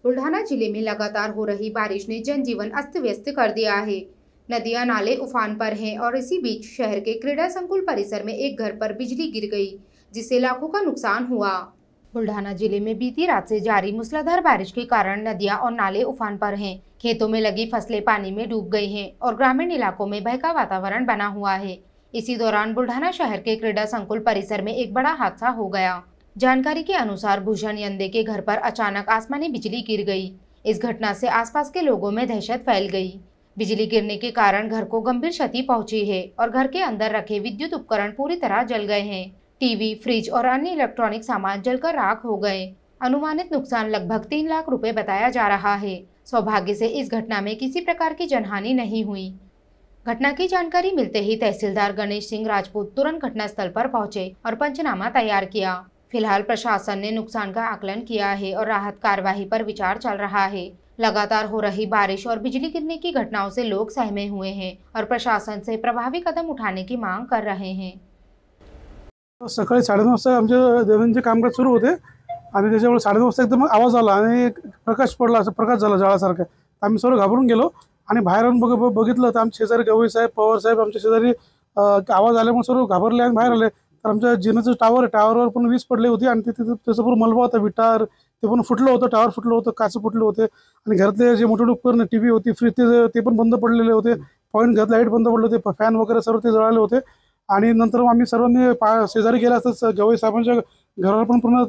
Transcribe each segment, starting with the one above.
बुल्ढाना जिले में लगातार हो रही बारिश ने जनजीवन अस्त व्यस्त कर दिया है। नदियां नाले उफान पर हैं और इसी बीच शहर के क्रीड़ा संकुल परिसर में एक घर पर बिजली गिर गई, जिससे लाखों का नुकसान हुआ। बुल्ढाना जिले में बीती रात से जारी मूसलाधार बारिश के कारण नदियां और नाले उफान पर हैं। खेतों में लगी फसलें पानी में डूब गई हैं और ग्रामीण इलाकों में भय का वातावरण बना हुआ है। इसी दौरान बुल्ढाना शहर के क्रीड़ा संकुल परिसर में एक बड़ा हादसा हो गया। जानकारी के अनुसार भूषण यंदे के घर पर अचानक आसमानी बिजली गिर गई। इस घटना से आसपास के लोगों में दहशत फैल गई। बिजली गिरने के कारण घर को गंभीर क्षति पहुंची है और घर के अंदर रखे विद्युत उपकरण पूरी तरह जल गए हैं। टीवी, फ्रिज और अन्य इलेक्ट्रॉनिक सामान जलकर राख हो गए। अनुमानित नुकसान लगभग 3 लाख रुपए बताया जा रहा है। सौभाग्य से इस घटना में किसी प्रकार की जनहानि नहीं हुई। घटना की जानकारी मिलते ही तहसीलदार गणेश सिंह राजपूत तुरंत घटनास्थल पर पहुंचे और पंचनामा तैयार किया। फिलहाल प्रशासन ने नुकसान का आकलन किया है और राहत कार्यवाही पर विचार चल रहा है। लगातार हो रही बारिश और बिजली गिरने की घटनाओं से लोग सहमे हुए हैं और प्रशासन से प्रभावी कदम उठाने की मांग कर रहे हैं। सकाळी 9:30 वाजता आमचे दैनंदिन कामकाज सुरू होते आणि त्याच्यामुळे 9:30 वाजता एकदम आवाज आला आणि एक प्रकाश पडला, असं प्रकाश झाला जाळासारखा। आम्ही सर्व घाबरून गेलो आणि बाहेर येऊन बघितलं तर आमचे शेजारी गवई साहेब, पवार साहेब आमच्या शेजारी आवाज आल्यामुळे सर्व घाबरले आणि बाहेर आले। तर आमच्या जिन्याचं टावर आहे, टावरवर पण वीज पडली होती आणि तिथे त्याचं पूर्ण मलबा होता, विटार ते पण फुटलं होतं, टावर फुटलं होतं, काच फुटले होते आणि घरातले जे मोठे उपकरण, टीव्ही होती, फ्रीज ते पण बंद पडलेले होते। पॉईंट घरात लाईट बंद पडले होते, फॅन वगैरे सर्व ते जळाले होते आणि नंतर आम्ही सर्वांनी शेजारी गेला असताच गवई साहेबांच्या घरावर पण पूर्ण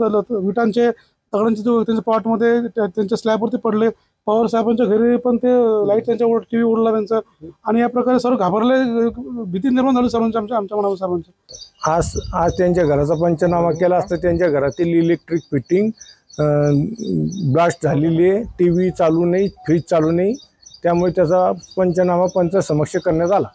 विटांचे दगडांचे त्यांच्या प्लॉटमध्ये त्यांच्या स्लॅबवरती पडले। पवार साहेबांच्या घरी पण ते लाईट त्यांच्यावर टीव्ही उडला त्यांचा आणि या प्रकारे सर्व घाबरले, भीती निर्माण झाली सर्वांच्या आमच्या मनावर साहेबांच्या। आज त्यांच्या घराचा पंचनामा केला असता त्यांच्या घरातील इलेक्ट्रिक फिटिंग ब्लास्ट झालेली आहे, टीव्ही चालू नाही, फ्रीज चालू नाही, त्यामुळे त्याचा पंचनामा पंच समक्ष करण्यात आला।